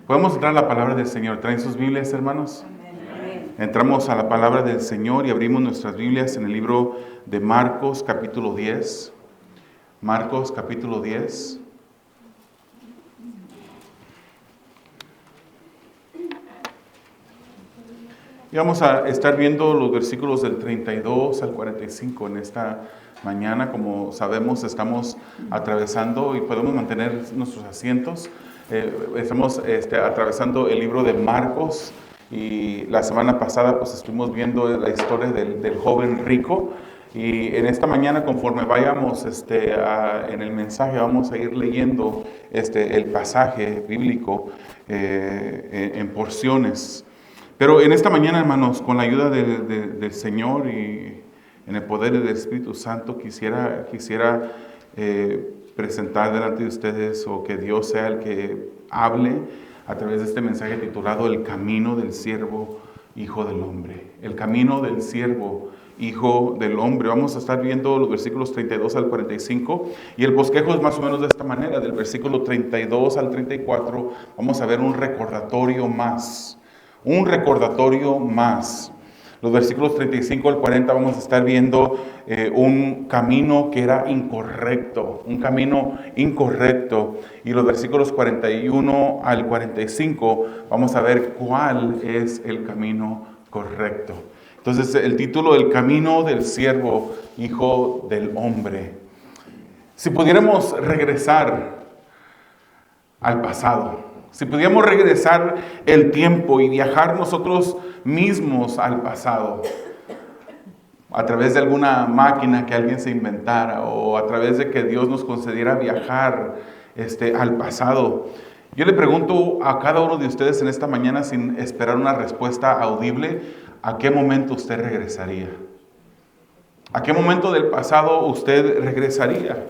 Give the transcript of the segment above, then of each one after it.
Podemos entrar a la palabra del Señor. ¿Traen sus Biblias, hermanos? Amén. Entramos a la palabra del Señor y abrimos nuestras Biblias en el libro de Marcos, capítulo 10. Marcos, capítulo 10. Y vamos a estar viendo los versículos del 32 al 45 en esta mañana. Como sabemos, estamos atravesando y podemos mantener nuestros asientos. Estamos atravesando el libro de Marcos y la semana pasada pues estuvimos viendo la historia del joven rico. Y en esta mañana, conforme vayamos en el mensaje, vamos a ir leyendo el pasaje bíblico en porciones. Pero en esta mañana, hermanos, con la ayuda del Señor y en el poder del Espíritu Santo, quisiera presentar delante de ustedes, o que Dios sea el que hable a través de este mensaje titulado El camino del siervo, hijo del hombre. El camino del siervo, hijo del hombre. Vamos a estar viendo los versículos 32 al 45 y el bosquejo es más o menos de esta manera. Del versículo 32 al 34 vamos a ver un recordatorio más. Un recordatorio más. Los versículos 35 al 40 vamos a estar viendo un camino que era incorrecto, un camino incorrecto. Y los versículos 41 al 45 vamos a ver cuál es el camino correcto. Entonces, el título, El camino del siervo, hijo del hombre. Si pudiéramos regresar al pasado, si pudiéramos regresar el tiempo y viajar nosotros mismos al pasado, a través de alguna máquina que alguien se inventara o a través de que Dios nos concediera viajar al pasado, yo le pregunto a cada uno de ustedes en esta mañana, sin esperar una respuesta audible, ¿a qué momento usted regresaría? ¿A qué momento del pasado usted regresaría?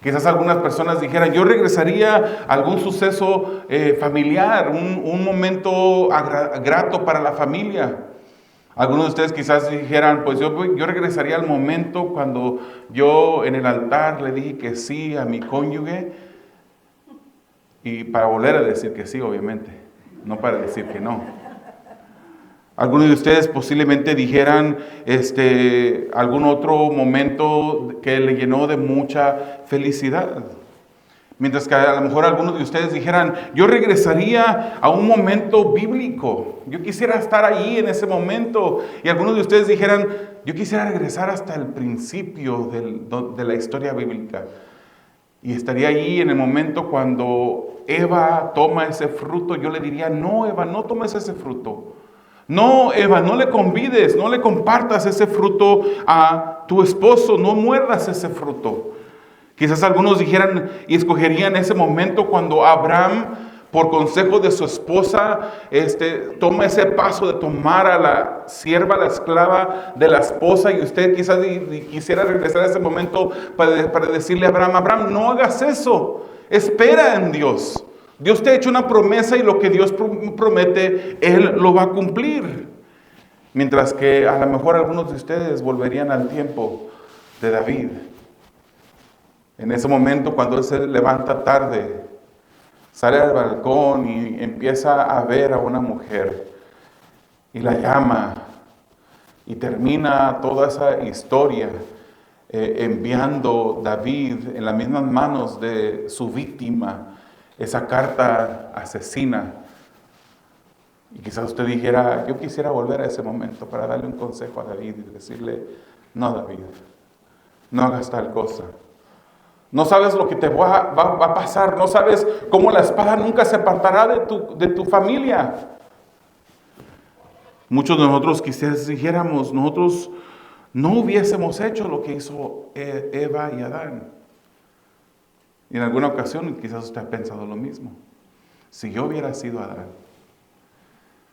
Quizás algunas personas dijeran, yo regresaría a algún suceso familiar, un momento grato para la familia. Algunos de ustedes quizás dijeran, pues yo regresaría al momento cuando yo en el altar le dije que sí a mi cónyuge, y para volver a decir que sí, obviamente, no para decir que no. Algunos de ustedes posiblemente dijeran algún otro momento que le llenó de mucha felicidad. Mientras que a lo mejor algunos de ustedes dijeran, yo regresaría a un momento bíblico. Yo quisiera estar ahí en ese momento. Y algunos de ustedes dijeran, yo quisiera regresar hasta el principio de la historia bíblica. Y estaría ahí en el momento cuando Eva toma ese fruto. Yo le diría, no, Eva, no tomes ese fruto. No, Eva, no le convides, no le compartas ese fruto a tu esposo, no muerdas ese fruto. Quizás algunos dijeran y escogerían ese momento cuando Abraham, por consejo de su esposa, toma ese paso de tomar a la sierva, la esclava de la esposa, y usted quizás quisiera regresar a ese momento para decirle a Abraham, Abraham, no hagas eso, espera en Dios. Dios te ha hecho una promesa y lo que Dios promete, Él lo va a cumplir. Mientras que a lo mejor algunos de ustedes volverían al tiempo de David. En ese momento cuando él se levanta tarde, sale al balcón y empieza a ver a una mujer y la llama y termina toda esa historia enviando David en las mismas manos de su víctima esa carta asesina. Y quizás usted dijera, yo quisiera volver a ese momento para darle un consejo a David y decirle, no, David, no hagas tal cosa. No sabes lo que te va a pasar, no sabes cómo la espada nunca se apartará de tu familia. Muchos de nosotros quizás dijéramos, nosotros no hubiésemos hecho lo que hizo Eva y Adán. Y en alguna ocasión quizás usted ha pensado lo mismo. Si yo hubiera sido Adán,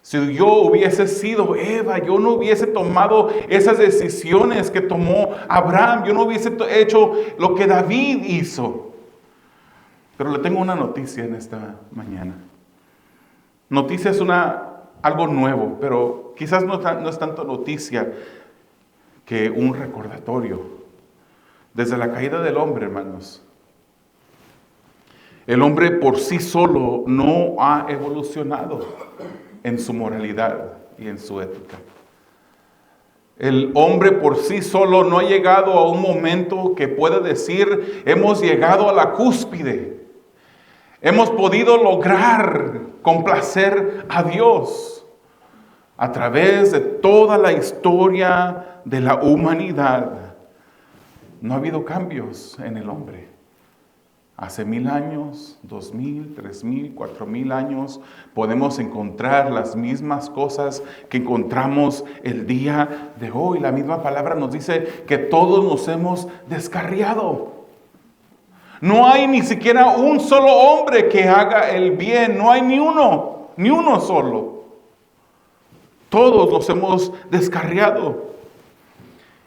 si yo hubiese sido Eva, yo no hubiese tomado esas decisiones que tomó Abraham, yo no hubiese hecho lo que David hizo. Pero le tengo una noticia en esta mañana. Noticia es algo nuevo, pero quizás no es tanto noticia que un recordatorio. Desde la caída del hombre, hermanos, El hombre por sí solo no ha evolucionado en su moralidad y en su ética. El hombre por sí solo no ha llegado a un momento que pueda decir, hemos llegado a la cúspide. Hemos podido lograr complacer a Dios. A través de toda la historia de la humanidad, no ha habido cambios en el hombre. Hace 1000 años, 2000, 3000, 4000 años, podemos encontrar las mismas cosas que encontramos el día de hoy. La misma palabra nos dice que todos nos hemos descarriado. No hay ni siquiera un solo hombre que haga el bien. No hay ni uno solo. Todos nos hemos descarriado.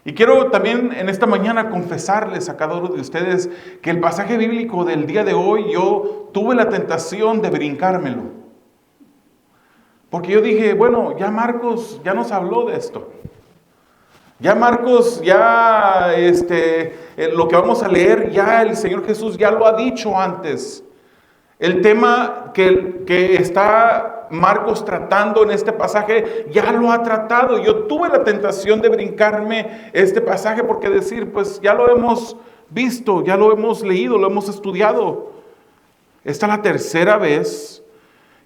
Y quiero también en esta mañana confesarles a cada uno de ustedes que el pasaje bíblico del día de hoy yo tuve la tentación de brincármelo. Porque yo dije, bueno, ya Marcos ya nos habló de esto. Ya Marcos, lo que vamos a leer, ya el Señor Jesús ya lo ha dicho antes. El tema que está Marcos tratando en este pasaje, ya lo ha tratado. Yo tuve la tentación de brincarme este pasaje porque decir, pues ya lo hemos visto, ya lo hemos leído, lo hemos estudiado. Esta es la tercera vez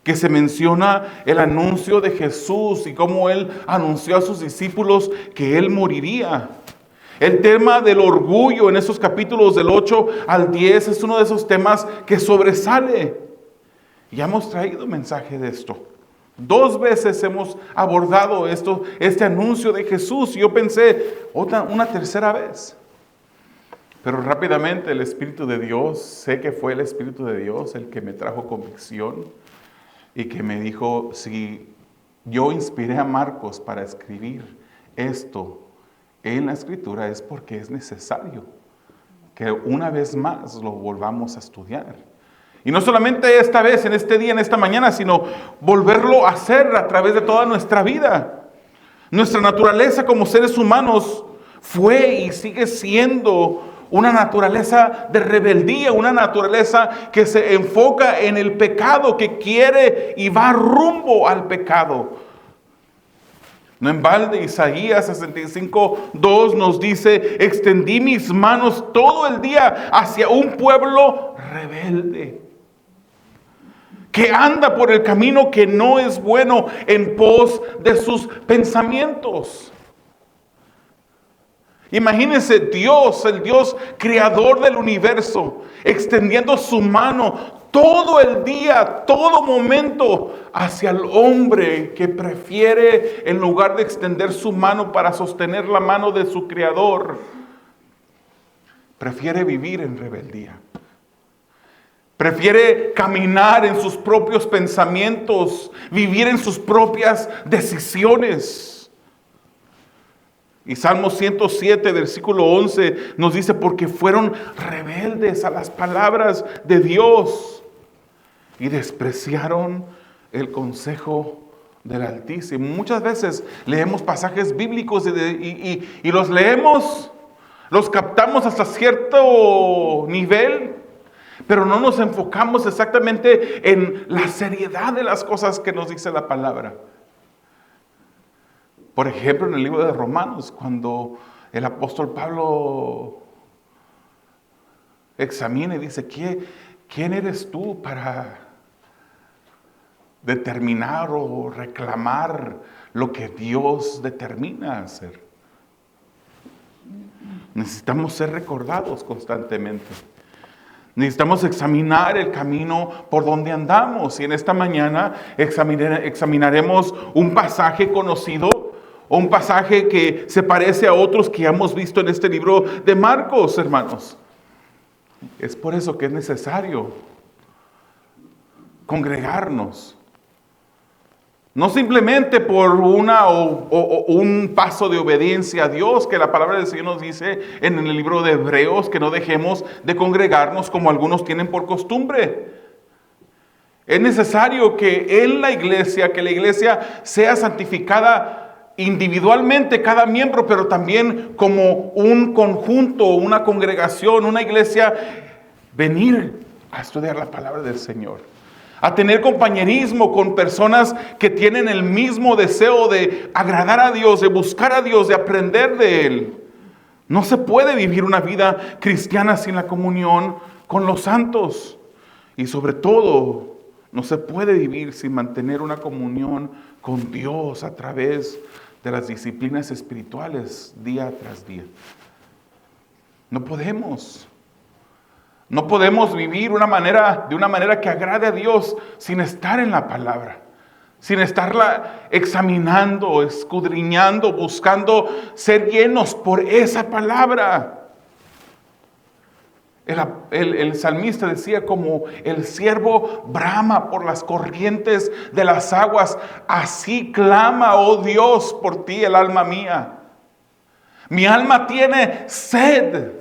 que se menciona el anuncio de Jesús y cómo Él anunció a sus discípulos que Él moriría. El tema del orgullo en esos capítulos del 8 al 10 es uno de esos temas que sobresale. Ya hemos traído mensaje de esto. 2 veces hemos abordado este anuncio de Jesús y yo pensé, una tercera vez. Pero rápidamente el Espíritu de Dios, sé que fue el Espíritu de Dios el que me trajo convicción y que me dijo, si yo inspiré a Marcos para escribir esto en la Escritura es porque es necesario que una vez más lo volvamos a estudiar. Y no solamente esta vez, en este día, en esta mañana, sino volverlo a hacer a través de toda nuestra vida. Nuestra naturaleza como seres humanos fue y sigue siendo una naturaleza de rebeldía, una naturaleza que se enfoca en el pecado, que quiere y va rumbo al pecado. No en balde, Isaías 65:2 nos dice, extendí mis manos todo el día hacia un pueblo rebelde, que anda por el camino que no es bueno en pos de sus pensamientos. Imagínense Dios, el Dios creador del universo, extendiendo su mano todo el día, todo momento hacia el hombre que prefiere, en lugar de extender su mano para sostener la mano de su creador, prefiere vivir en rebeldía. Prefiere caminar en sus propios pensamientos, vivir en sus propias decisiones. Y Salmo 107, versículo 11, nos dice, porque fueron rebeldes a las palabras de Dios y despreciaron el consejo del Altísimo. Muchas veces leemos pasajes bíblicos y los leemos, los captamos hasta cierto nivel, pero no nos enfocamos exactamente en la seriedad de las cosas que nos dice la palabra. Por ejemplo, en el libro de Romanos, cuando el apóstol Pablo examina y dice, ¿quién eres tú para determinar o reclamar lo que Dios determina hacer? Necesitamos ser recordados constantemente. Necesitamos examinar el camino por donde andamos. Y en esta mañana examinaremos un pasaje conocido, o un pasaje que se parece a otros que hemos visto en este libro de Marcos, hermanos. Es por eso que es necesario congregarnos. No simplemente por un paso de obediencia a Dios, que la palabra del Señor nos dice en el libro de Hebreos, que no dejemos de congregarnos como algunos tienen por costumbre. Es necesario que en la iglesia, que la iglesia sea santificada individualmente cada miembro, pero también como un conjunto, una congregación, una iglesia, venir a estudiar la palabra del Señor, a tener compañerismo con personas que tienen el mismo deseo de agradar a Dios, de buscar a Dios, de aprender de Él. No se puede vivir una vida cristiana sin la comunión con los santos. Y sobre todo, no se puede vivir sin mantener una comunión con Dios a través de las disciplinas espirituales día tras día. No podemos vivir de una manera que agrade a Dios sin estar en la palabra, sin estarla examinando, escudriñando, buscando ser llenos por esa palabra. El salmista decía, como el ciervo brama por las corrientes de las aguas, así clama, oh Dios, por ti el alma mía. Mi alma tiene sed.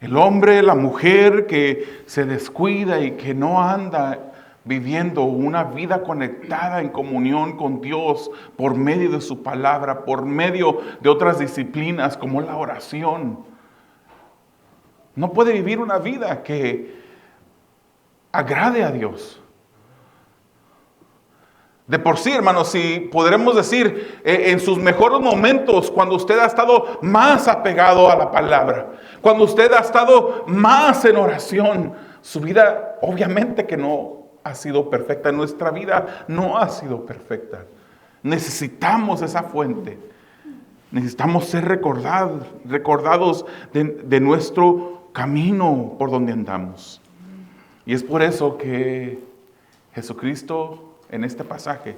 El hombre, la mujer que se descuida y que no anda viviendo una vida conectada en comunión con Dios por medio de su palabra, por medio de otras disciplinas como la oración, no puede vivir una vida que agrade a Dios. De por sí, hermanos, si podremos decir, en sus mejores momentos, cuando usted ha estado más apegado a la palabra, cuando usted ha estado más en oración, su vida obviamente que no ha sido perfecta. Nuestra vida no ha sido perfecta. Necesitamos esa fuente. Necesitamos ser recordados de nuestro camino por donde andamos. Y es por eso que Jesucristo, en este pasaje,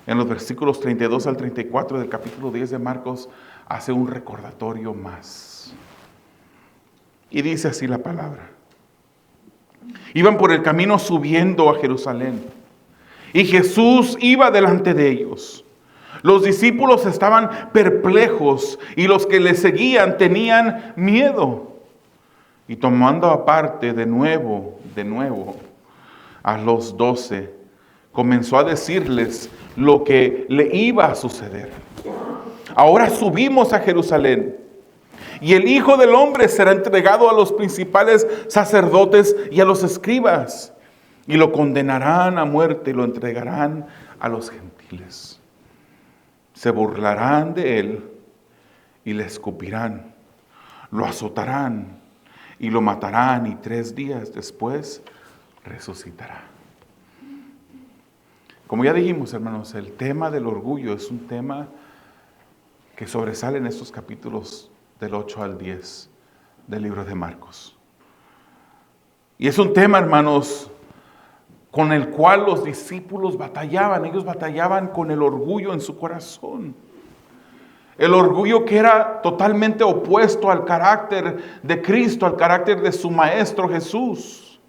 en los versículos 32 al 34 del capítulo 10 de Marcos, hace un recordatorio más. Y dice así la palabra. Iban por el camino subiendo a Jerusalén, y Jesús iba delante de ellos. Los discípulos estaban perplejos, y los que le seguían tenían miedo. Y tomando aparte de nuevo a los 12, comenzó a decirles lo que le iba a suceder. Ahora subimos a Jerusalén, y el Hijo del Hombre será entregado a los principales sacerdotes y a los escribas, y lo condenarán a muerte y lo entregarán a los gentiles. Se burlarán de él y le escupirán, lo azotarán y lo matarán, y 3 días después resucitará. Como ya dijimos, hermanos, el tema del orgullo es un tema que sobresale en estos capítulos del 8 al 10 del libro de Marcos. Y es un tema, hermanos, con el cual los discípulos batallaban. Ellos batallaban con el orgullo en su corazón. El orgullo que era totalmente opuesto al carácter de Cristo, al carácter de su Maestro Jesús.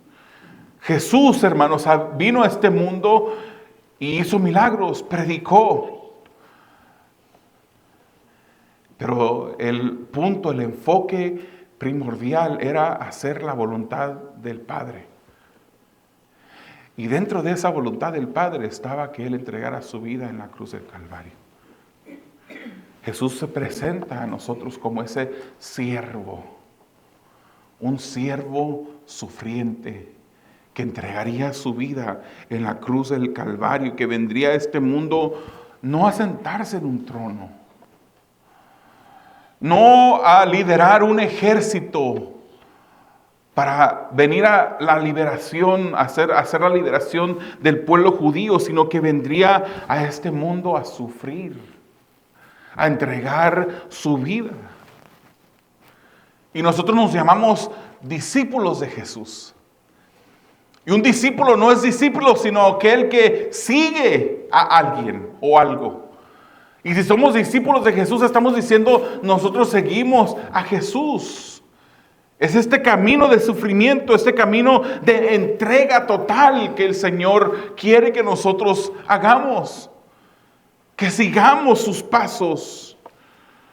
Jesús, hermanos, vino a este mundo y hizo milagros, predicó. Pero el punto, el enfoque primordial era hacer la voluntad del Padre. Y dentro de esa voluntad del Padre estaba que Él entregara su vida en la cruz del Calvario. Jesús se presenta a nosotros como ese siervo, un siervo sufriente que entregaría su vida en la cruz del Calvario, que vendría a este mundo no a sentarse en un trono, no a liderar un ejército para venir a la liberación, hacer la liberación del pueblo judío, sino que vendría a este mundo a sufrir, a entregar su vida. Y nosotros nos llamamos discípulos de Jesús. Y un discípulo no es discípulo, sino aquel que sigue a alguien o algo. Y si somos discípulos de Jesús, estamos diciendo, nosotros seguimos a Jesús. Es este camino de sufrimiento, este camino de entrega total que el Señor quiere que nosotros hagamos. Que sigamos sus pasos.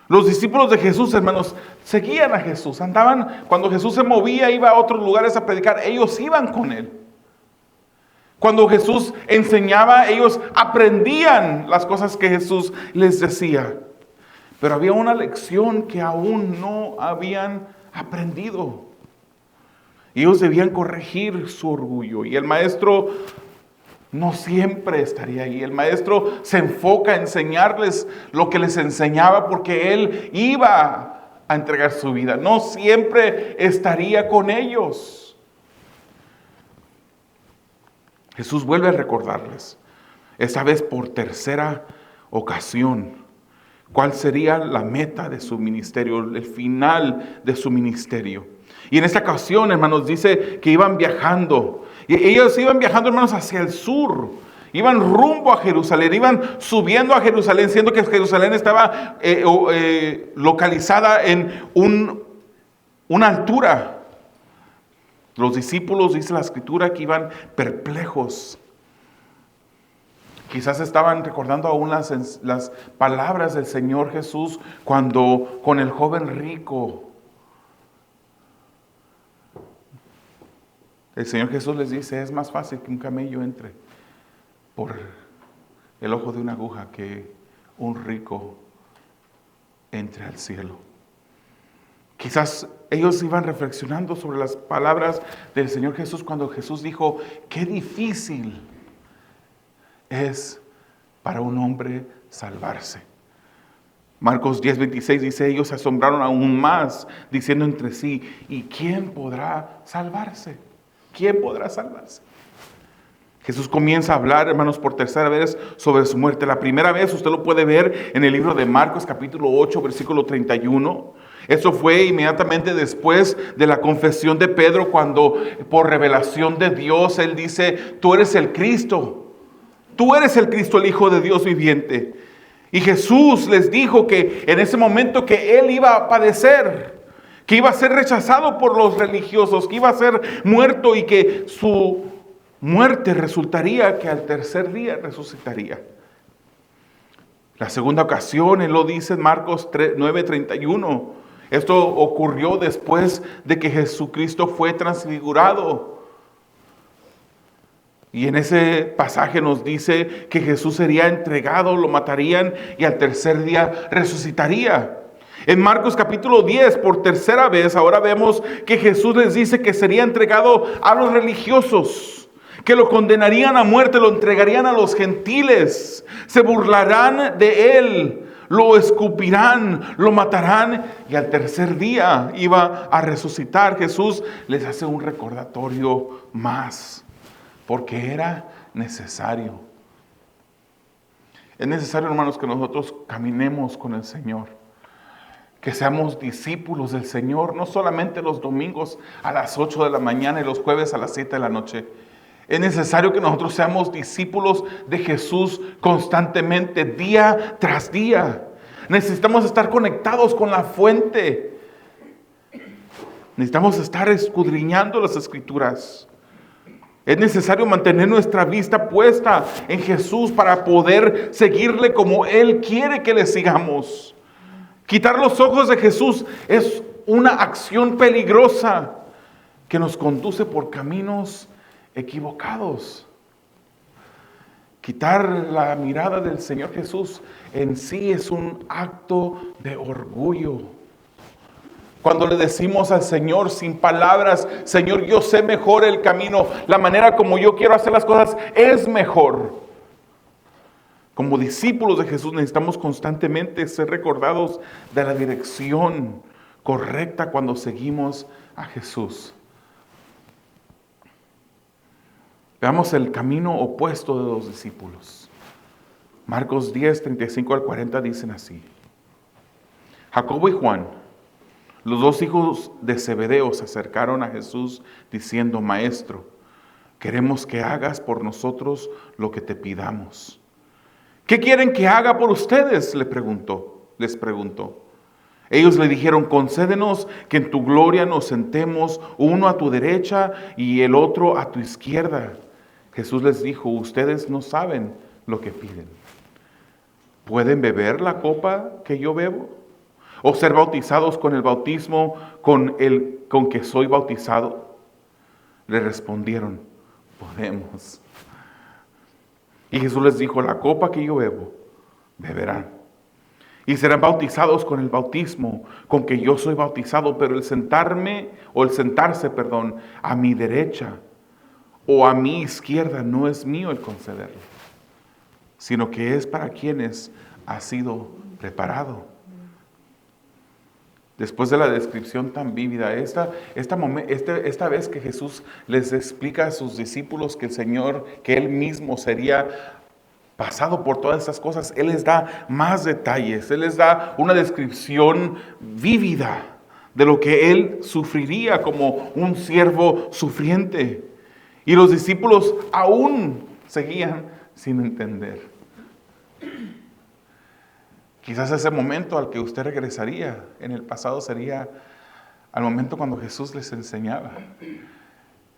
Los discípulos de Jesús, hermanos, seguían a Jesús. Andaban, cuando Jesús se movía, iba a otros lugares a predicar, ellos iban con Él. Cuando Jesús enseñaba, ellos aprendían las cosas que Jesús les decía. Pero había una lección que aún no habían aprendido. Ellos debían corregir su orgullo y el maestro no siempre estaría ahí. El maestro se enfoca a enseñarles lo que les enseñaba porque él iba a entregar su vida. No siempre estaría con ellos. Jesús vuelve a recordarles, esta vez por tercera ocasión, cuál sería la meta de su ministerio, el final de su ministerio. Y en esta ocasión, hermanos, dice que iban viajando. Y ellos iban viajando, hermanos, hacia el sur. Iban rumbo a Jerusalén, iban subiendo a Jerusalén, siendo que Jerusalén estaba localizada en una altura. Los discípulos, dice la Escritura, que iban perplejos. Quizás estaban recordando aún las palabras del Señor Jesús cuando con el joven rico, el Señor Jesús les dice, es más fácil que un camello entre por el ojo de una aguja que un rico entre al cielo. Quizás ellos iban reflexionando sobre las palabras del Señor Jesús cuando Jesús dijo, qué difícil es para un hombre salvarse. Marcos 10:26 dice, ellos se asombraron aún más, diciendo entre sí, ¿y quién podrá salvarse? ¿Quién podrá salvarse? Jesús comienza a hablar, hermanos, por tercera vez sobre su muerte. La primera vez usted lo puede ver en el libro de Marcos, capítulo 8, versículo 31. Eso fue inmediatamente después de la confesión de Pedro, cuando por revelación de Dios, él dice, tú eres el Cristo. Tú eres el Cristo, el Hijo de Dios viviente. Y Jesús les dijo que en ese momento que él iba a padecer, que iba a ser rechazado por los religiosos, que iba a ser muerto y que su muerte resultaría que al tercer día resucitaría. La segunda ocasión, él lo dice en Marcos 9:31. Esto ocurrió después de que Jesucristo fue transfigurado. Y en ese pasaje nos dice que Jesús sería entregado, lo matarían y al tercer día resucitaría. En Marcos capítulo 10, por tercera vez, ahora vemos que Jesús les dice que sería entregado a los religiosos, que lo condenarían a muerte, lo entregarían a los gentiles, se burlarán de él, lo escupirán, lo matarán y al tercer día iba a resucitar. Jesús les hace un recordatorio más, porque era necesario. Es necesario, hermanos, que nosotros caminemos con el Señor, que seamos discípulos del Señor, no solamente los domingos a las 8 de la mañana y los jueves a las 7 de la noche. Es necesario que nosotros seamos discípulos de Jesús constantemente, día tras día. Necesitamos estar conectados con la fuente. Necesitamos estar escudriñando las Escrituras. Es necesario mantener nuestra vista puesta en Jesús para poder seguirle como Él quiere que le sigamos. Quitar los ojos de Jesús es una acción peligrosa que nos conduce por caminos equivocados. Quitar la mirada del Señor Jesús en sí es un acto de orgullo. Cuando le decimos al Señor sin palabras, Señor, yo sé mejor el camino, la manera como yo quiero hacer las cosas es mejor. Como discípulos de Jesús necesitamos constantemente ser recordados de la dirección correcta cuando seguimos a Jesús. Veamos el camino opuesto de los discípulos. Marcos 10, 35 al 40 dicen así. Jacobo y Juan, los dos hijos de Zebedeo, se acercaron a Jesús diciendo, Maestro, queremos que hagas por nosotros lo que te pidamos. ¿Qué quieren que haga por ustedes? Les preguntó. Ellos le dijeron, concédenos que en tu gloria nos sentemos, uno a tu derecha y el otro a tu izquierda. Jesús les dijo, ustedes no saben lo que piden. ¿Pueden beber la copa que yo bebo? ¿O ser bautizados con el bautismo con que soy bautizado? Le respondieron, podemos. Y Jesús les dijo, la copa que yo bebo, beberán. y serán bautizados con el bautismo con que yo soy bautizado, pero el sentarse, a mi derecha o a mi izquierda no es mío el concederlo, sino que es para quienes ha sido preparado. Después de la descripción tan vívida, esta vez que Jesús les explica a sus discípulos que el Señor, que Él mismo sería pasado por todas estas cosas, Él les da más detalles, Él les da una descripción vívida de lo que Él sufriría como un siervo sufriente. Y los discípulos aún seguían sin entender. Quizás ese momento al que usted regresaría en el pasado sería al momento cuando Jesús les enseñaba.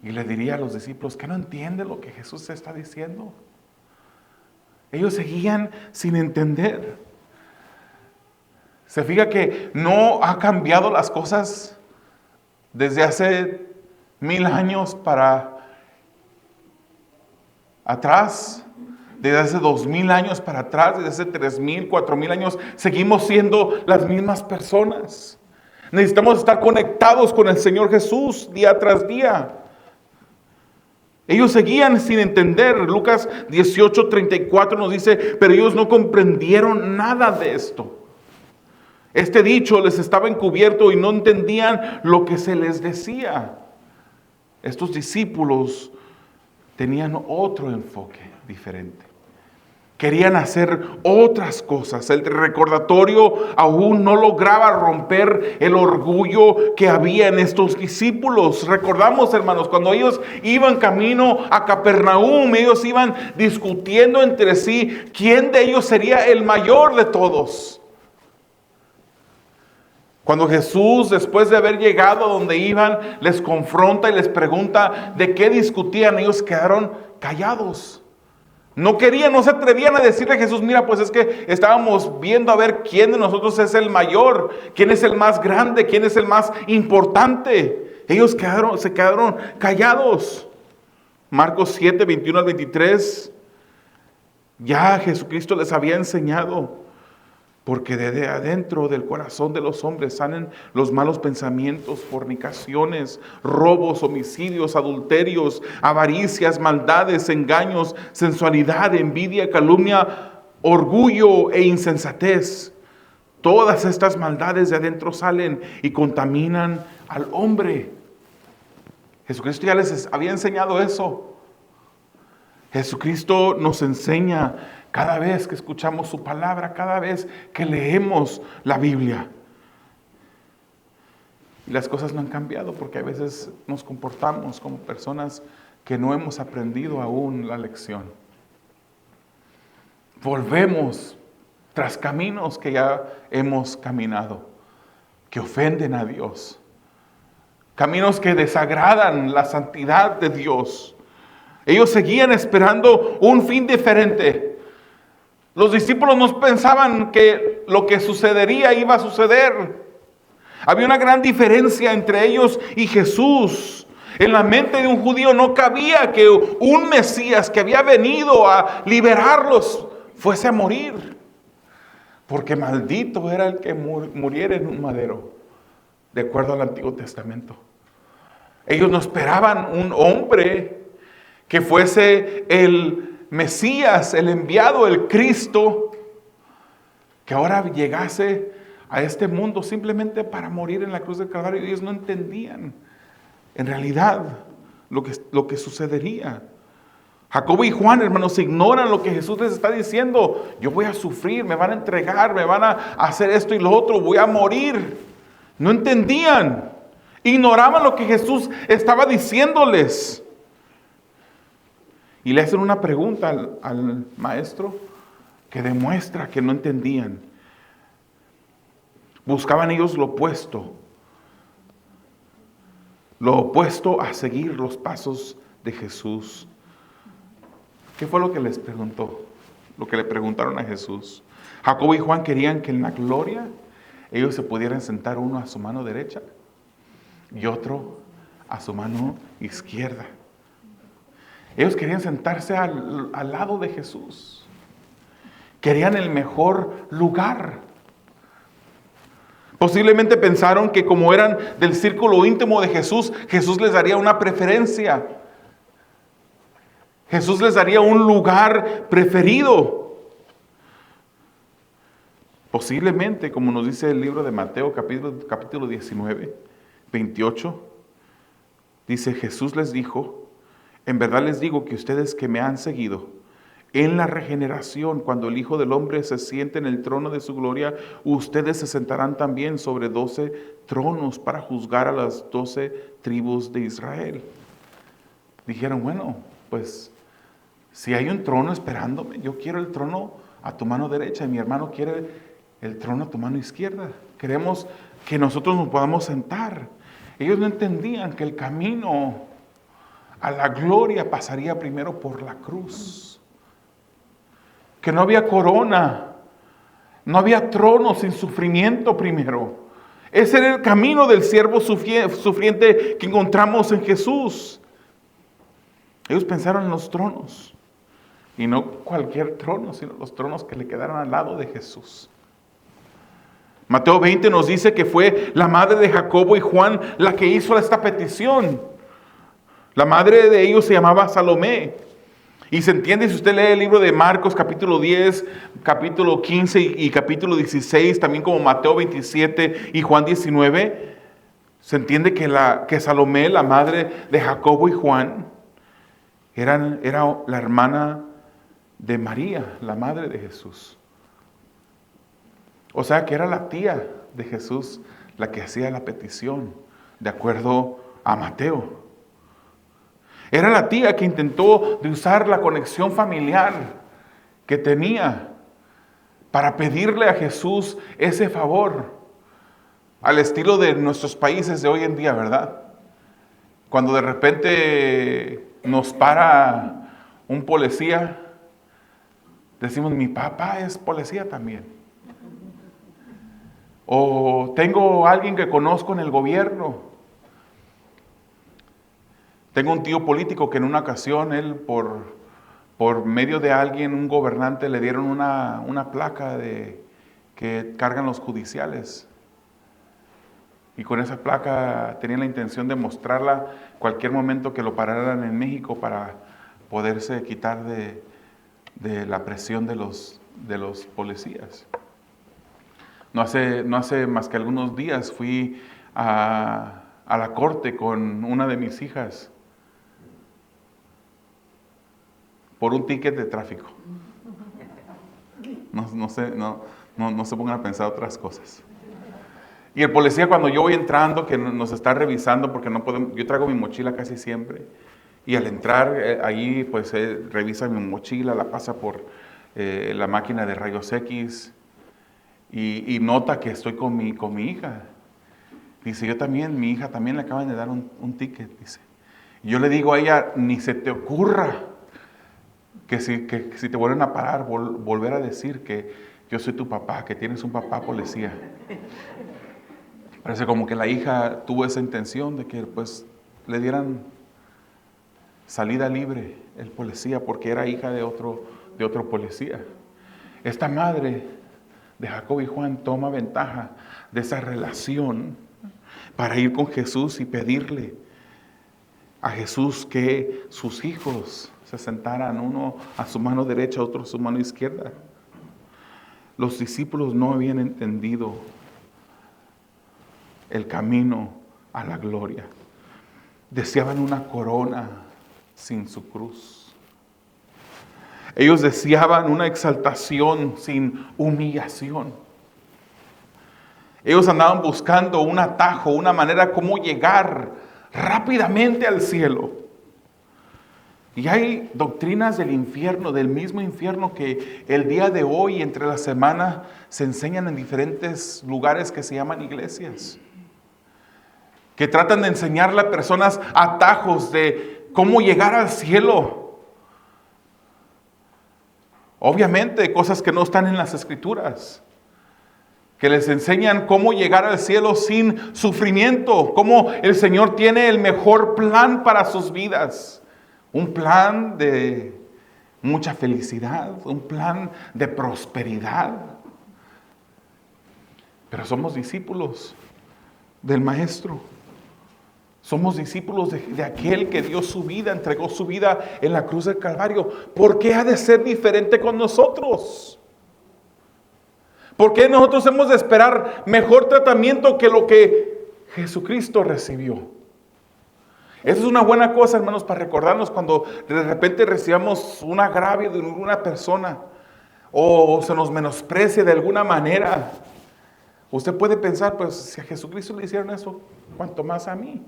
Y le diría a los discípulos que no entiende lo que Jesús está diciendo. Ellos seguían sin entender. Se fija que no ha cambiado las cosas desde hace 1000 años para atrás. Desde hace 2000 años para atrás, desde hace 3000, 4000 años, seguimos siendo las mismas personas. Necesitamos estar conectados con el Señor Jesús día tras día. Ellos seguían sin entender. Lucas 18:34 nos dice, pero ellos no comprendieron nada de esto. Este dicho les estaba encubierto y no entendían lo que se les decía. Estos discípulos tenían otro enfoque diferente. Querían hacer otras cosas. El recordatorio aún no lograba romper el orgullo que había en estos discípulos. Recordamos, hermanos, cuando ellos iban camino a Capernaum, ellos iban discutiendo entre sí quién de ellos sería el mayor de todos. Cuando Jesús, después de haber llegado a donde iban, les confronta y les pregunta de qué discutían, ellos quedaron callados. No se atrevían a decirle a Jesús, mira, pues es que estábamos viendo a ver quién de nosotros es el mayor, quién es el más grande, quién es el más importante. Ellos se quedaron callados. Marcos 7, 21 al 23, ya Jesucristo les había enseñado, porque desde adentro del corazón de los hombres salen los malos pensamientos, fornicaciones, robos, homicidios, adulterios, avaricias, maldades, engaños, sensualidad, envidia, calumnia, orgullo e insensatez. Todas estas maldades de adentro salen y contaminan al hombre. Jesucristo ya les había enseñado eso. Jesucristo nos enseña cada vez que escuchamos su palabra, cada vez que leemos la Biblia. Y las cosas no han cambiado porque a veces nos comportamos como personas que no hemos aprendido aún la lección. Volvemos tras caminos que ya hemos caminado, que ofenden a Dios. Caminos que desagradan la santidad de Dios. Ellos seguían esperando un fin diferente. Los discípulos no pensaban que lo que sucedería iba a suceder. Había una gran diferencia entre ellos y Jesús. En la mente de un judío no cabía que un Mesías que había venido a liberarlos fuese a morir. Porque maldito era el que muriera en un madero, de acuerdo al Antiguo Testamento. Ellos no esperaban un hombre que fuese el Mesías, el enviado, el Cristo, que ahora llegase a este mundo simplemente para morir en la cruz del Calvario. Ellos no entendían en realidad lo que sucedería. Jacobo y Juan, hermanos, ignoran lo que Jesús les está diciendo. Yo voy a sufrir, me van a entregar, me van a hacer esto y lo otro, voy a morir. No entendían, ignoraban lo que Jesús estaba diciéndoles. Y le hacen una pregunta al maestro que demuestra que no entendían. Buscaban ellos lo opuesto a seguir los pasos de Jesús. ¿Qué fue lo que les preguntó? Lo que le preguntaron a Jesús. Jacobo y Juan querían que en la gloria ellos se pudieran sentar uno a su mano derecha y otro a su mano izquierda. Ellos querían sentarse al lado de Jesús. Querían el mejor lugar. Posiblemente pensaron que como eran del círculo íntimo de Jesús, Jesús les daría una preferencia. Jesús les daría un lugar preferido. Posiblemente, como nos dice el libro de Mateo, capítulo 19, 28, dice: Jesús les dijo: en verdad les digo que ustedes que me han seguido, en la regeneración, cuando el Hijo del Hombre se siente en el trono de su gloria, ustedes se sentarán también sobre 12 tronos para juzgar a las 12 tribus de Israel. Dijeron: bueno, pues si hay un trono esperándome, yo quiero el trono a tu mano derecha y mi hermano quiere el trono a tu mano izquierda. Queremos que nosotros nos podamos sentar. Ellos no entendían que el camino a la gloria pasaría primero por la cruz. Que no había corona, no había trono sin sufrimiento primero. Ese era el camino del siervo sufriente que encontramos en Jesús. Ellos pensaron en los tronos, y no cualquier trono, sino los tronos que le quedaron al lado de Jesús. Mateo 20 nos dice que fue la madre de Jacobo y Juan la que hizo esta petición. La madre de ellos se llamaba Salomé. Y se entiende, si usted lee el libro de Marcos capítulo 10, capítulo 15 y capítulo 16, también como Mateo 27 y Juan 19, se entiende que Salomé, la madre de Jacobo y Juan, era la hermana de María, la madre de Jesús. O sea que era la tía de Jesús la que hacía la petición, de acuerdo a Mateo. Era la tía que intentó de usar la conexión familiar que tenía para pedirle a Jesús ese favor, al estilo de nuestros países de hoy en día, ¿verdad? Cuando de repente nos para un policía, decimos: mi papá es policía también. O tengo a alguien que conozco en el gobierno. Tengo un tío político que en una ocasión él por medio de alguien, un gobernante, le dieron una placa que cargan los judiciales. Y con esa placa tenían la intención de mostrarla cualquier momento que lo pararan en México para poderse quitar de la presión de los policías. No hace más que algunos días fui a la corte con una de mis hijas por un ticket de tráfico. No se pongan a pensar otras cosas. Y el policía, cuando yo voy entrando, que nos está revisando, porque no podemos, yo traigo mi mochila casi siempre, y al entrar ahí pues revisa mi mochila, la pasa por la máquina de rayos X y nota que estoy con mi hija. Dice: yo también, mi hija también le acaban de dar un ticket, dice. Y yo le digo a ella: ni se te ocurra que si te vuelven a parar, volver a decir que yo soy tu papá, que tienes un papá policía. Parece como que la hija tuvo esa intención de que pues le dieran salida libre el policía, porque era hija de otro policía. Esta madre de Jacobo y Juan toma ventaja de esa relación para ir con Jesús y pedirle a Jesús que sus hijos se sentaran, uno a su mano derecha, otro a su mano izquierda. Los discípulos no habían entendido el camino a la gloria. Deseaban una corona sin su cruz. Ellos deseaban una exaltación sin humillación. Ellos andaban buscando un atajo, una manera como llegar rápidamente al cielo. Y hay doctrinas del infierno, del mismo infierno, que el día de hoy, entre la semana, se enseñan en diferentes lugares que se llaman iglesias. Que tratan de enseñarle a personas atajos de cómo llegar al cielo. Obviamente, cosas que no están en las Escrituras. Que les enseñan cómo llegar al cielo sin sufrimiento. Cómo el Señor tiene el mejor plan para sus vidas. Un plan de mucha felicidad, un plan de prosperidad. Pero somos discípulos del Maestro. Somos discípulos de aquel que dio su vida, entregó su vida en la cruz del Calvario. ¿Por qué ha de ser diferente con nosotros? ¿Por qué nosotros hemos de esperar mejor tratamiento que lo que Jesucristo recibió? Eso es una buena cosa, hermanos, para recordarnos cuando de repente recibamos un agravio de una persona o se nos menosprecie de alguna manera. Usted puede pensar, pues si a Jesucristo le hicieron eso, ¿cuánto más a mí?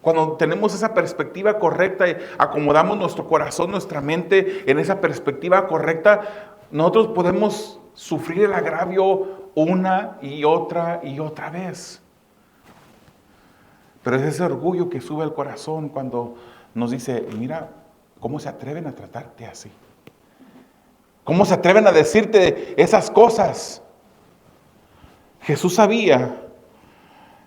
Cuando tenemos esa perspectiva correcta y acomodamos nuestro corazón, nuestra mente en esa perspectiva correcta, nosotros podemos sufrir el agravio una y otra vez. Pero es ese orgullo que sube al corazón cuando nos dice, mira, ¿cómo se atreven a tratarte así? ¿Cómo se atreven a decirte esas cosas? Jesús sabía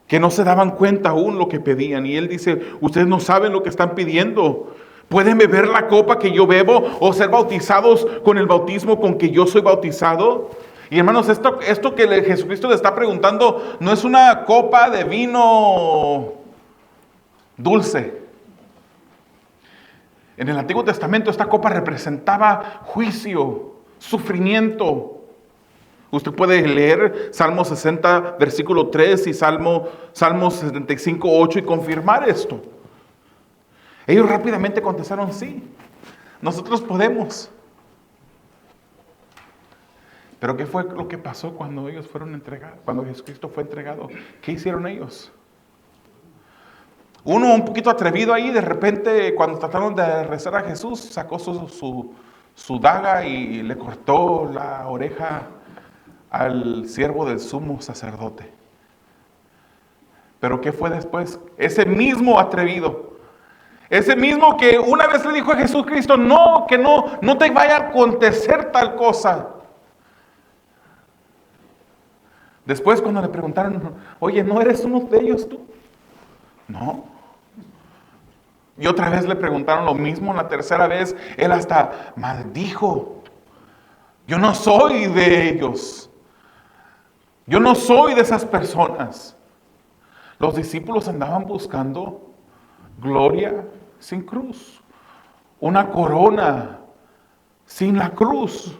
que no se daban cuenta aún lo que pedían. Y Él dice, ustedes no saben lo que están pidiendo. ¿Pueden beber la copa que yo bebo o ser bautizados con el bautismo con que yo soy bautizado? Y hermanos, esto que Jesucristo le está preguntando no es una copa de vino dulce. En el Antiguo Testamento esta copa representaba juicio, sufrimiento. Usted puede leer Salmo 60, versículo 3 y Salmo 75, 8 y confirmar esto. Ellos rápidamente contestaron, sí, nosotros podemos. Pero ¿qué fue lo que pasó cuando ellos fueron entregados? Cuando Jesucristo fue entregado, ¿qué hicieron ellos? Uno un poquito atrevido ahí, de repente cuando trataron de rezar a Jesús, sacó su daga y le cortó la oreja al siervo del sumo sacerdote. Pero ¿qué fue después? Ese mismo atrevido, ese mismo que una vez le dijo a Jesucristo, no te vaya a acontecer tal cosa. Después cuando le preguntaron, oye, ¿no eres uno de ellos tú? No. Y otra vez le preguntaron lo mismo, la tercera vez, él hasta maldijo. Yo no soy de ellos. Yo no soy de esas personas. Los discípulos andaban buscando gloria sin cruz. Una corona sin la cruz.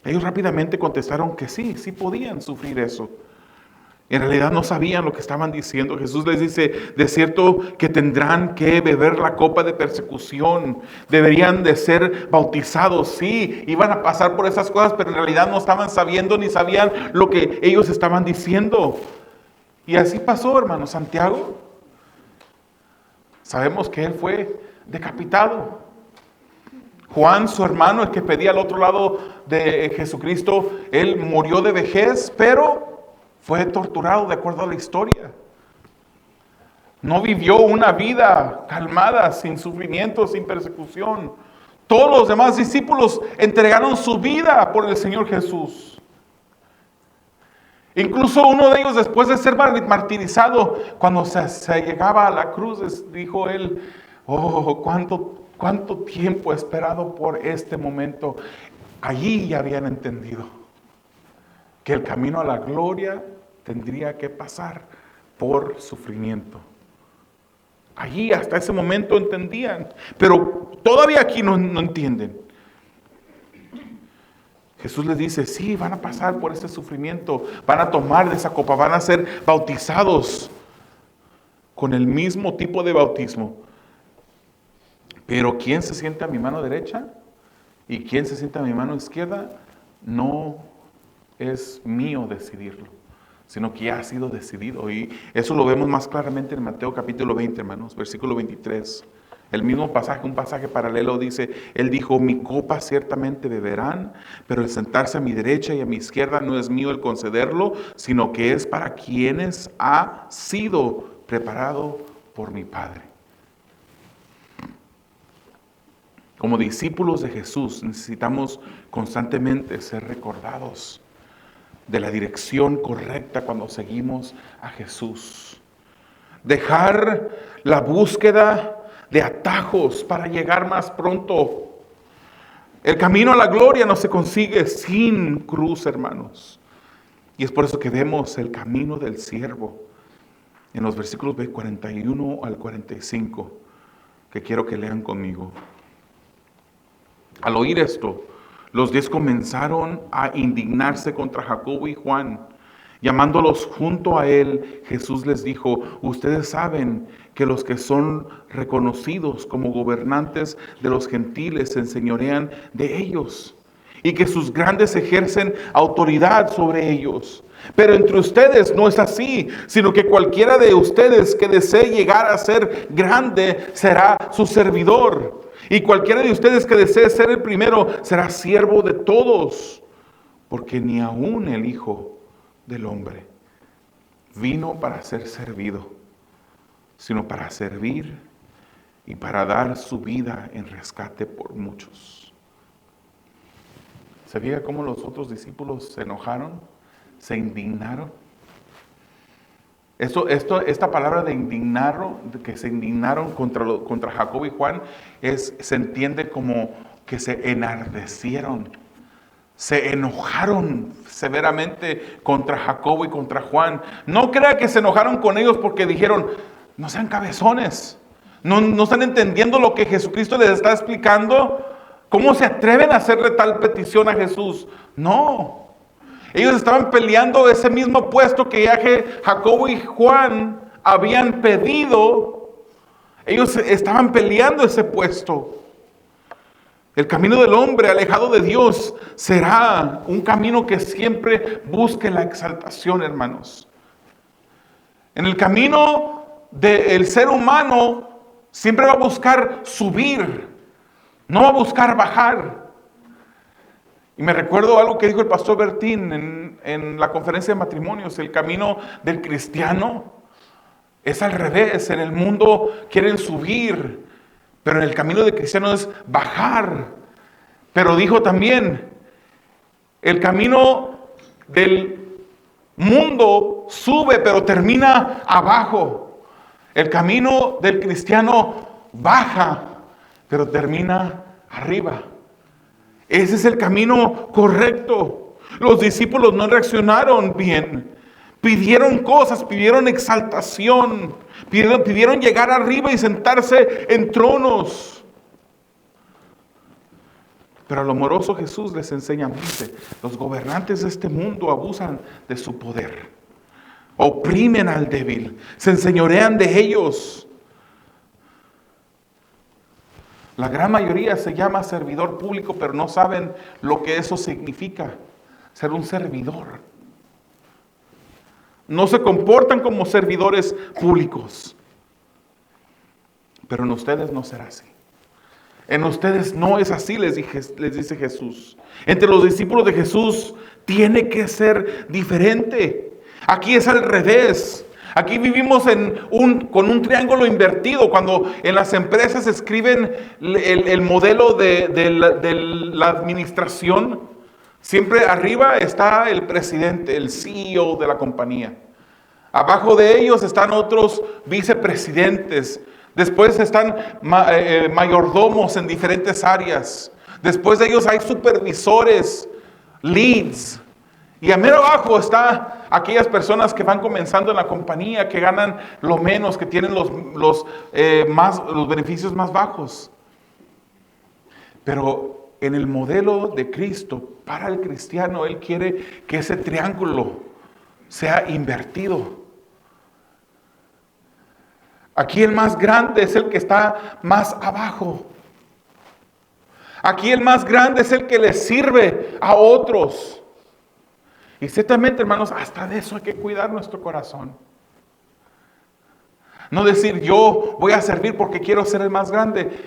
Ellos rápidamente contestaron que sí podían sufrir eso. En realidad no sabían lo que estaban diciendo. Jesús les dice, de cierto que tendrán que beber la copa de persecución. Deberían de ser bautizados. Sí, iban a pasar por esas cosas, pero en realidad no estaban sabiendo ni sabían lo que ellos estaban diciendo. Y así pasó, hermano. Santiago, sabemos que él fue decapitado. Juan, su hermano, el que pedía al otro lado de Jesucristo, él murió de vejez, pero fue torturado de acuerdo a la historia. No vivió una vida calmada, sin sufrimiento, sin persecución. Todos los demás discípulos entregaron su vida por el Señor Jesús. Incluso uno de ellos, después de ser martirizado, cuando se llegaba a la cruz, dijo él, oh, cuánto tiempo he esperado por este momento. Allí ya habían entendido que el camino a la gloria tendría que pasar por sufrimiento. Allí hasta ese momento entendían, pero todavía aquí no entienden. Jesús les dice, sí, van a pasar por este sufrimiento, van a tomar de esa copa, van a ser bautizados con el mismo tipo de bautismo. Pero ¿quién se siente a mi mano derecha y quién se siente a mi mano izquierda? No es mío decidirlo, sino que ya ha sido decidido. Y eso lo vemos más claramente en Mateo capítulo 20, hermanos, versículo 23. El mismo pasaje, un pasaje paralelo dice, Él dijo, mi copa ciertamente beberán, pero el sentarse a mi derecha y a mi izquierda no es mío el concederlo, sino que es para quienes ha sido preparado por mi Padre. Como discípulos de Jesús necesitamos constantemente ser recordados de la dirección correcta cuando seguimos a Jesús. Dejar la búsqueda de atajos para llegar más pronto. El camino a la gloria no se consigue sin cruz, hermanos. Y es por eso que vemos el camino del siervo en los versículos 41 al 45, que quiero que lean conmigo. Al oír esto, los 10 comenzaron a indignarse contra Jacobo y Juan. Llamándolos junto a él, Jesús les dijo: ustedes saben que los que son reconocidos como gobernantes de los gentiles se enseñorean de ellos, y que sus grandes ejercen autoridad sobre ellos. Pero entre ustedes no es así, sino que cualquiera de ustedes que desee llegar a ser grande será su servidor. Y cualquiera de ustedes que desee ser el primero será siervo de todos. Porque ni aun el Hijo del Hombre vino para ser servido, sino para servir y para dar su vida en rescate por muchos. ¿Se fija cómo los otros discípulos se enojaron? ¿Se indignaron? Esta palabra de indignaron, de que se indignaron contra Jacobo y Juan, se entiende como que se enardecieron, se enojaron severamente contra Jacobo y contra Juan. No crea que se enojaron con ellos porque dijeron: no sean cabezones, no están entendiendo lo que Jesucristo les está explicando. ¿Cómo se atreven a hacerle tal petición a Jesús? No. Ellos estaban peleando ese mismo puesto que ya Jacobo y Juan habían pedido. Ellos estaban peleando ese puesto. El camino del hombre alejado de Dios será un camino que siempre busque la exaltación, hermanos. En el camino del ser humano siempre va a buscar subir, no va a buscar bajar. Y me recuerdo algo que dijo el pastor Bertín en la conferencia de matrimonios: el camino del cristiano es al revés. En el mundo quieren subir, pero en el camino del cristiano es bajar. Pero dijo también: el camino del mundo sube, pero termina abajo. El camino del cristiano baja, pero termina arriba. Ese es el camino correcto. Los discípulos no reaccionaron bien. Pidieron cosas, pidieron exaltación, pidieron llegar arriba y sentarse en tronos. Pero al amoroso Jesús les enseña: dice, los gobernantes de este mundo abusan de su poder, oprimen al débil, se enseñorean de ellos. La gran mayoría se llama servidor público, pero no saben lo que eso significa, ser un servidor. No se comportan como servidores públicos. Pero en ustedes no será así. En ustedes no es así, les dice Jesús. Entre los discípulos de Jesús tiene que ser diferente. Aquí es al revés. Aquí vivimos con un triángulo invertido. Cuando en las empresas escriben el modelo de la administración, siempre arriba está el presidente, el CEO de la compañía. Abajo de ellos están otros vicepresidentes. Después están mayordomos en diferentes áreas. Después de ellos hay supervisores, leads. Y a mero abajo está aquellas personas que van comenzando en la compañía, que ganan lo menos, que tienen los beneficios más bajos. Pero en el modelo de Cristo, para el cristiano, Él quiere que ese triángulo sea invertido. Aquí el más grande es el que está más abajo. Aquí el más grande es el que le sirve a otros. Y ciertamente, hermanos, hasta de eso hay que cuidar nuestro corazón. No decir: yo voy a servir porque quiero ser el más grande.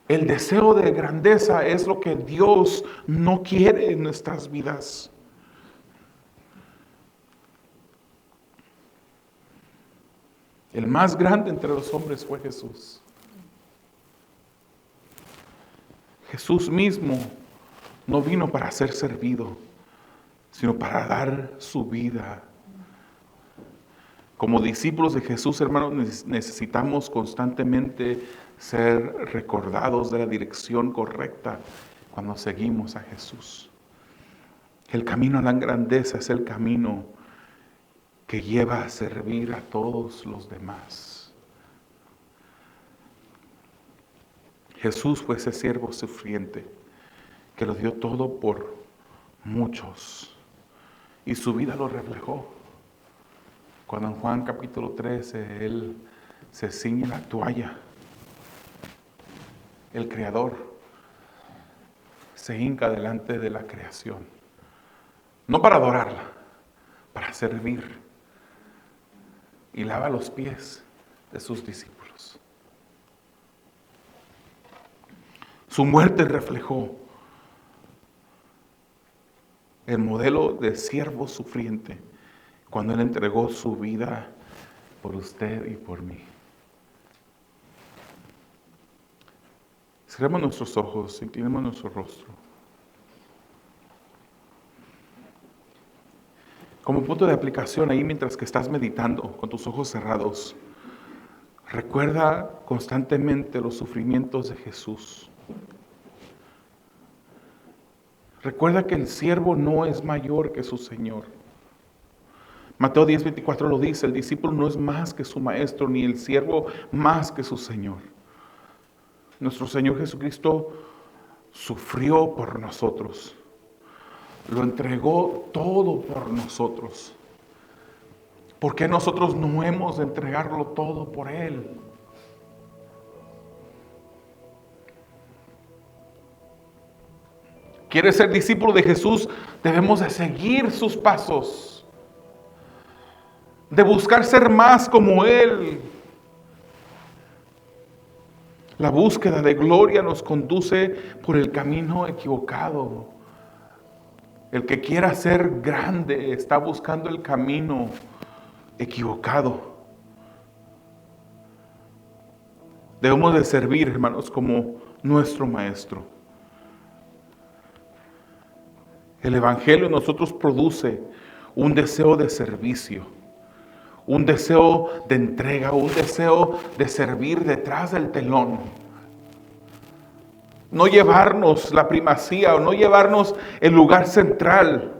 El deseo de grandeza es lo que Dios no quiere en nuestras vidas. El más grande entre los hombres fue Jesús. Jesús mismo no vino para ser servido, sino para dar su vida. Como discípulos de Jesús, hermanos, necesitamos constantemente ser recordados de la dirección correcta cuando seguimos a Jesús. El camino a la grandeza es el camino que lleva a servir a todos los demás. Jesús fue ese siervo sufriente que lo dio todo por muchos y su vida lo reflejó. Cuando en Juan capítulo 13 Él se ciñe la toalla, el Creador se hinca delante de la creación, no para adorarla, para servir, y lava los pies de sus discípulos. Su muerte reflejó el modelo de siervo sufriente cuando Él entregó su vida por usted y por mí. Cerremos nuestros ojos, inclinemos nuestro rostro. Como punto de aplicación ahí mientras que estás meditando con tus ojos cerrados, recuerda constantemente los sufrimientos de Jesús. Recuerda que el siervo no es mayor que su Señor. Mateo 10:24 lo dice, el discípulo no es más que su maestro, ni el siervo más que su Señor. Nuestro Señor Jesucristo sufrió por nosotros. Lo entregó todo por nosotros. ¿Por qué nosotros no hemos de entregarlo todo por Él? ¿Quieres ser discípulo de Jesús? Debemos de seguir sus pasos, de buscar ser más como Él. La búsqueda de gloria nos conduce por el camino equivocado. El que quiera ser grande está buscando el camino equivocado. Debemos de servir, hermanos, como nuestro Maestro. El Evangelio en nosotros produce un deseo de servicio, un deseo de entrega, un deseo de servir detrás del telón. No llevarnos la primacía o no llevarnos el lugar central.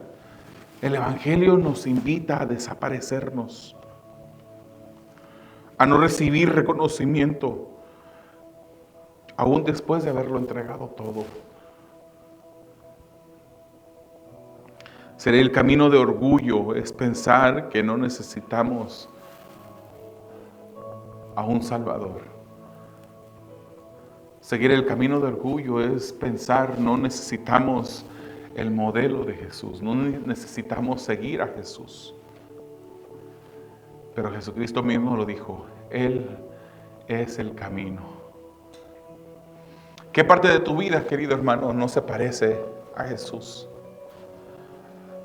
El Evangelio nos invita a desaparecernos, a no recibir reconocimiento, aún después de haberlo entregado todo. Ser el camino de orgullo es pensar que no necesitamos a un Salvador. Seguir el camino de orgullo es pensar no necesitamos el modelo de Jesús, no necesitamos seguir a Jesús. Pero Jesucristo mismo lo dijo, Él es el camino. ¿Qué parte de tu vida, querido hermano, no se parece a Jesús?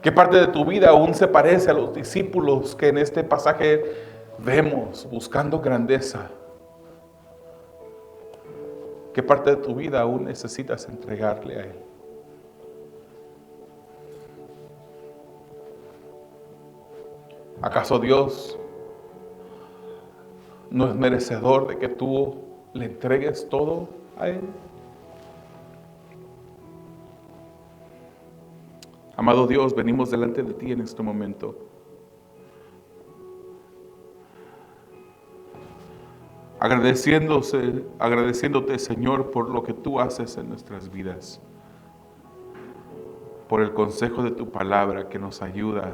¿Qué parte de tu vida aún se parece a los discípulos que en este pasaje vemos buscando grandeza? ¿Qué parte de tu vida aún necesitas entregarle a Él? ¿Acaso Dios no es merecedor de que tú le entregues todo a Él? Amado Dios, venimos delante de ti en este momento. Agradeciéndote, Señor, por lo que tú haces en nuestras vidas, por el consejo de tu palabra que nos ayuda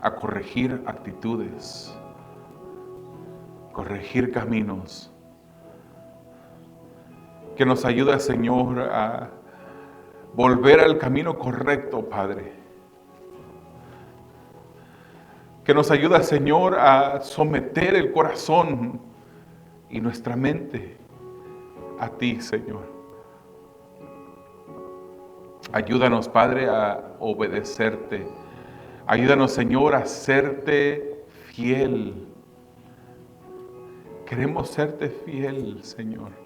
a corregir actitudes, corregir caminos, que nos ayuda, Señor, a volver al camino correcto, Padre. Que nos ayuda, Señor, a someter el corazón y nuestra mente a ti, Señor. Ayúdanos, Padre, a obedecerte. Ayúdanos, Señor, a serte fiel. Queremos serte fiel, Señor.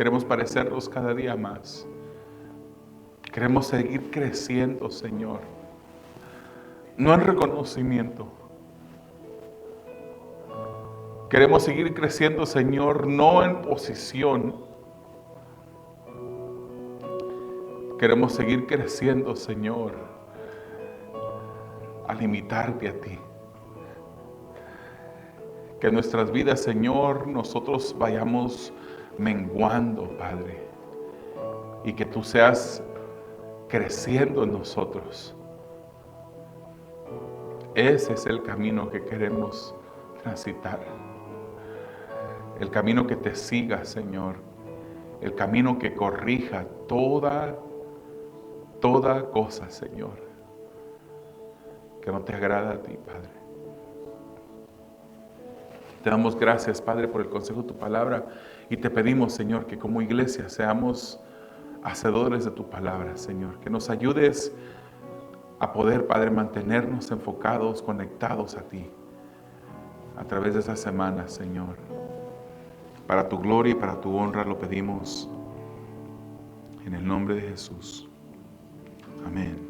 Queremos parecernos cada día más. Queremos seguir creciendo, Señor. No en reconocimiento, Queremos seguir creciendo, Señor, no en posición. Queremos seguir creciendo, Señor, al imitarte a ti. Que en nuestras vidas, Señor, nosotros vayamos menguando, Padre, y que tú seas creciendo en nosotros. Ese es el camino que queremos transitar. El camino que te siga, Señor. El camino que corrija toda cosa, Señor, que no te agrada a ti, Padre. Te damos gracias, Padre, por el consejo de tu palabra, y te pedimos, Señor, que como iglesia seamos hacedores de tu palabra, Señor, que nos ayudes a poder, Padre, mantenernos enfocados, conectados a ti a través de esta semana, Señor. Para tu gloria y para tu honra lo pedimos en el nombre de Jesús. Amén.